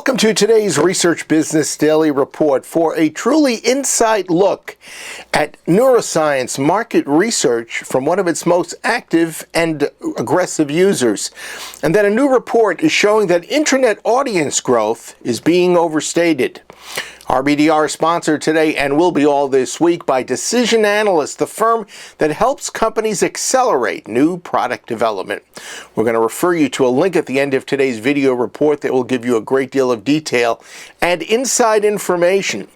Welcome to today's Research Business Daily Report for a truly inside look at neuroscience market research from one of its most active and aggressive users. And that a new report is showing that internet audience growth is being overstated. RBDR is sponsored today and will be all this week by Decision Analyst, the firm that helps companies accelerate new product development. We're going to refer you to a link at the end of today's video report that will give you a great deal of detail and inside information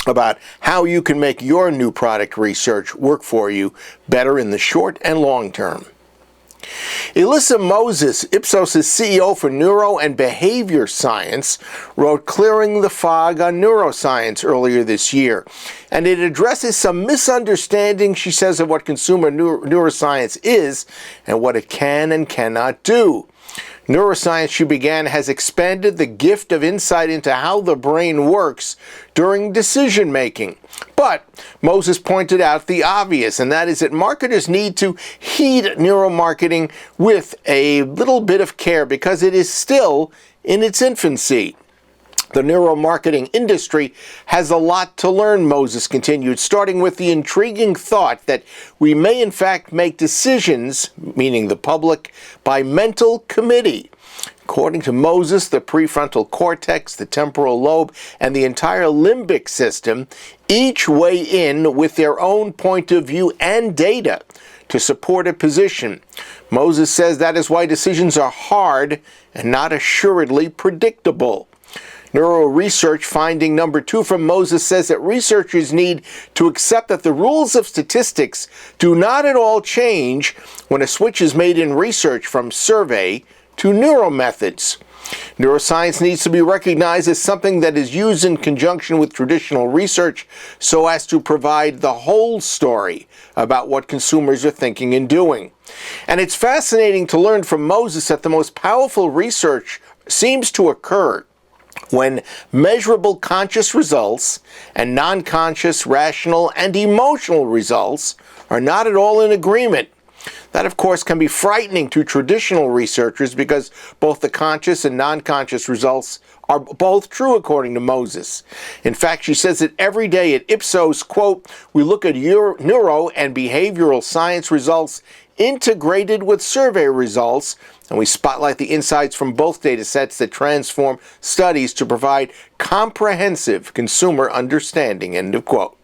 about how you can make your new product research work for you better in the short and long term. Elissa Moses, Ipsos's CEO for Neuro and Behavior Science, wrote Clearing the Fog on Neuroscience earlier this year. And it addresses some misunderstanding, she says, of what consumer neuroscience is and what it can and cannot do. Neuroscience, she began, has expanded the gift of insight into how the brain works during decision making. But Moses pointed out the obvious, and that is that marketers need to heed neuromarketing with a little bit of care because it is still in its infancy. The neuromarketing industry has a lot to learn, Moses continued, starting with the intriguing thought that we may in fact make decisions, meaning the public, by mental committee. According to Moses, the prefrontal cortex, the temporal lobe, and the entire limbic system each weigh in with their own point of view and data to support a position. Moses says that is why decisions are hard and not assuredly predictable. Neuro research finding number 2 from Moses says that researchers need to accept that the rules of statistics do not at all change when a switch is made in research from survey to neuromethods. Neuroscience needs to be recognized as something that is used in conjunction with traditional research so as to provide the whole story about what consumers are thinking and doing. And it's fascinating to learn from Moses that the most powerful research seems to occur when measurable conscious results and non-conscious, rational, and emotional results are not at all in agreement. That, of course, can be frightening to traditional researchers because both the conscious and non-conscious results are both true, according to Moses. In fact, she says that every day at Ipsos, quote, we look at neuro and behavioral science results integrated with survey results, and we spotlight the insights from both data sets that transform studies to provide comprehensive consumer understanding, end of quote.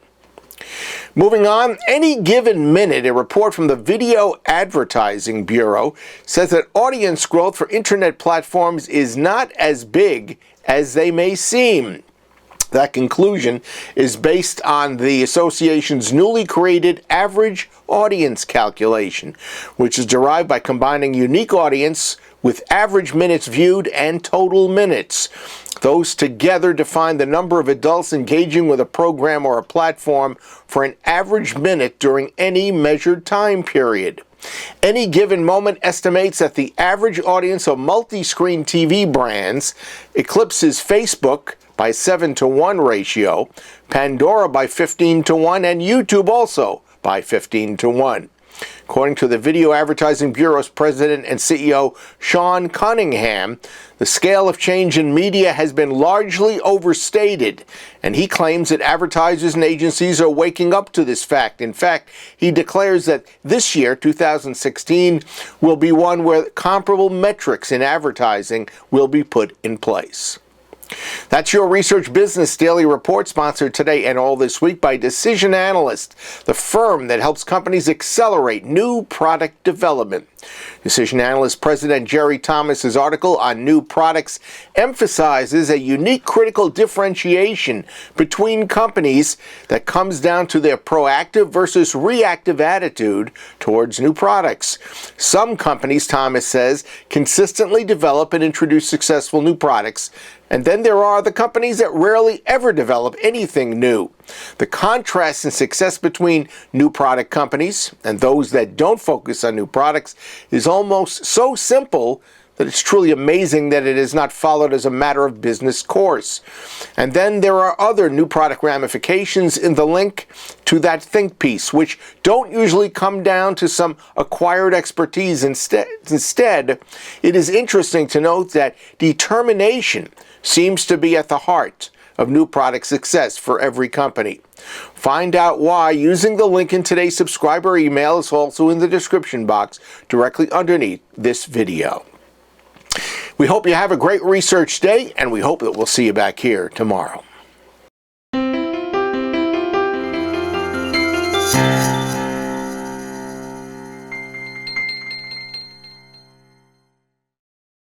Moving on, any given minute, a report from the Video Advertising Bureau says that audience growth for internet platforms is not as big as they may seem. That conclusion is based on the association's newly created average audience calculation, which is derived by combining unique audience with average minutes viewed and total minutes. Those together define the number of adults engaging with a program or a platform for an average minute during any measured time period. Any Given Moment estimates that the average audience of multi-screen TV brands eclipses Facebook by 7-to-1 ratio, Pandora by 15-to-1, and YouTube also by 15-to-1. According to the Video Advertising Bureau's president and CEO, Sean Cunningham, the scale of change in media has been largely overstated, and he claims that advertisers and agencies are waking up to this fact. In fact, he declares that this year, 2016, will be one where comparable metrics in advertising will be put in place. That's your Research Business Daily Report, sponsored today and all this week by Decision Analyst, the firm that helps companies accelerate new product development. Decision Analyst President Jerry Thomas's article on new products emphasizes a unique critical differentiation between companies that comes down to their proactive versus reactive attitude towards new products. Some companies, Thomas says, consistently develop and introduce successful new products, and then there are the companies that rarely ever develop anything new. The contrast in success between new product companies and those that don't focus on new products is almost so simple that it's truly amazing that it is not followed as a matter of business course. And then there are other new product ramifications in the link to that think piece, which don't usually come down to some acquired expertise. Instead, it is interesting to note that determination seems to be at the heart of new product success for every company. Find out why using the link in today's subscriber email. Is also in the description box directly underneath this video. We hope you have a great research day, and we hope that we'll see you back here tomorrow.